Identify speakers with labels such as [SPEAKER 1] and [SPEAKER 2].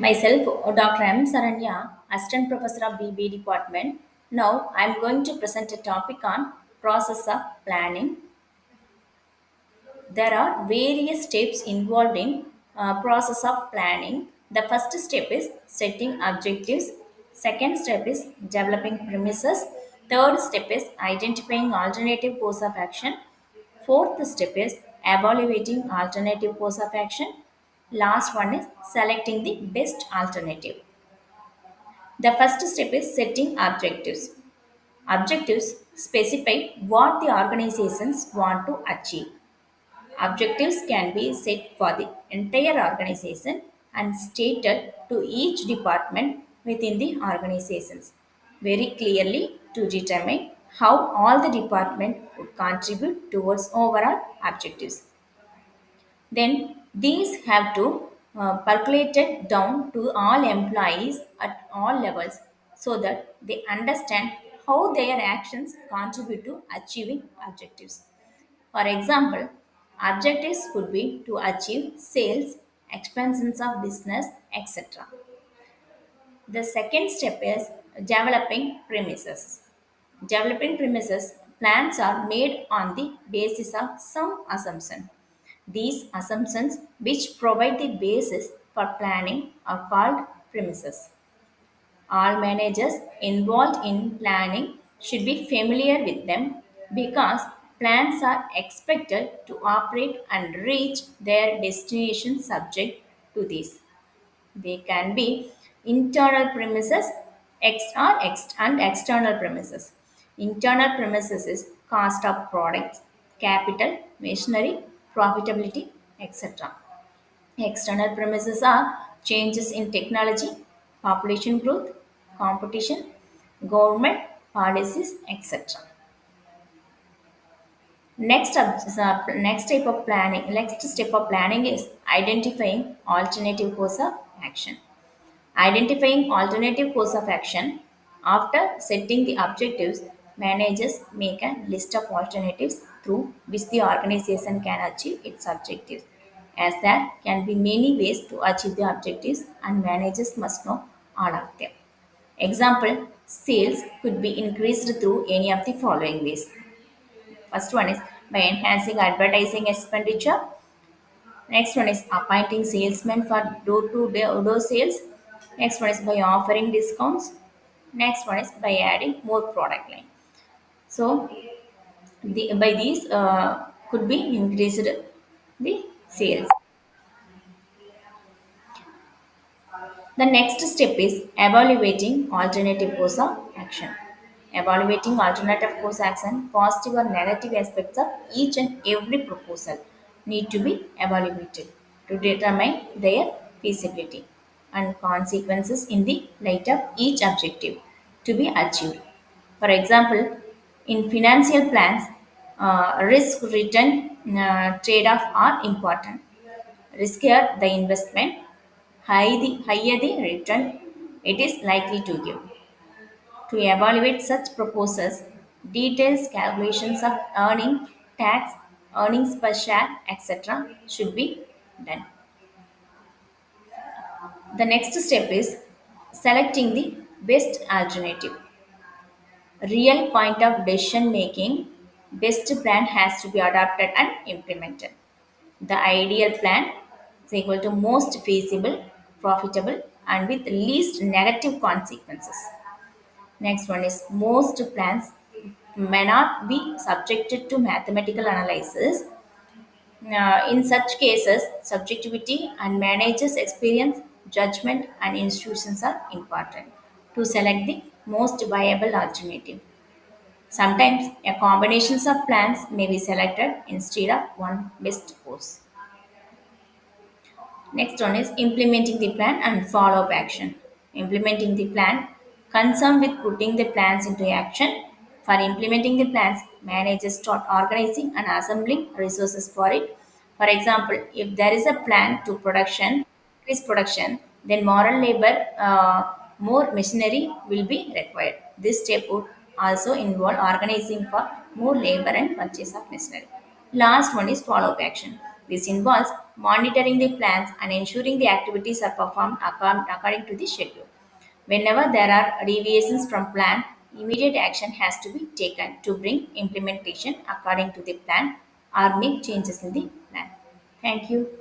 [SPEAKER 1] Myself, Dr.M.Saranya, Assistant Professor of BBA Department. Now, I am going to present a topic on process of planning. There are various steps involved in process of planning. The first step is setting objectives. Second step is developing premises. Third step is identifying alternative course of action. Fourth step is evaluating alternative course of action. Last one is selecting the best alternative. The first step is setting objectives. Objectives specify what the organizations want to achieve. Objectives can be set for the entire organization and stated to each department within the organizations very clearly to determine how all the department would contribute towards overall objectives. Then these have to percolate down to all employees at all levels so that they understand how their actions contribute to achieving objectives. For example, objectives could be to achieve sales, expansions of business, etc. The second step is developing premises. Developing premises plans are made on the basis of some assumption. These assumptions, which provide the basis for planning, are called premises. All managers involved in planning should be familiar with them because plans are expected to operate and reach their destination subject to these. They can be internal premises and external premises. Internal premises is cost of products, capital, machinery, profitability, etc. External premises are changes in technology, population growth, competition, government policies, etc. Next step of planning is identifying alternative course of action. Identifying alternative course of action. After setting the objectives, managers make a list of alternatives through which the organization can achieve its objectives. As there can be many ways to achieve the objectives, and managers must know all of them. Example, sales could be increased through any of the following ways. First one is by enhancing advertising expenditure. Next one is appointing salesmen for door-to-door sales. Next one is by offering discounts. Next one is by adding more product line. So by these could be increased the sales. The next step is evaluating alternative course of action. Evaluating alternative course action, positive or negative aspects of each and every proposal need to be evaluated to determine their feasibility and consequences in the light of each objective to be achieved. For example, in financial plans, risk return trade off are important. Riskier the investment, higher the return it is likely to give. To evaluate such proposals, details calculations of earning, tax, earnings per share, etc. should be done. The next step is selecting the best alternative. Real point of decision making, best plan has to be adopted and implemented. The ideal plan is equal to most feasible, profitable, and with least negative consequences. Next one is most plans may not be subjected to mathematical analysis. In such cases, subjectivity and managers' experience, judgment, and institutions are important to select the most viable alternative. Sometimes a combinations of plans may be selected instead of one best course. Next one is implementing the plan and follow up action. Implementing the plan, concerned with putting the plans into action. For implementing the plans, managers start organizing and assembling resources for it. For example, if there is a plan to increase production, then more machinery will be required. This step would also involve organizing for more labor and purchase of machinery. Last one is follow up action. This involves monitoring the plans and ensuring the activities are performed according to the schedule. Whenever there are deviations from plan, immediate action has to be taken to bring implementation according to the plan or make changes in the plan. Thank you.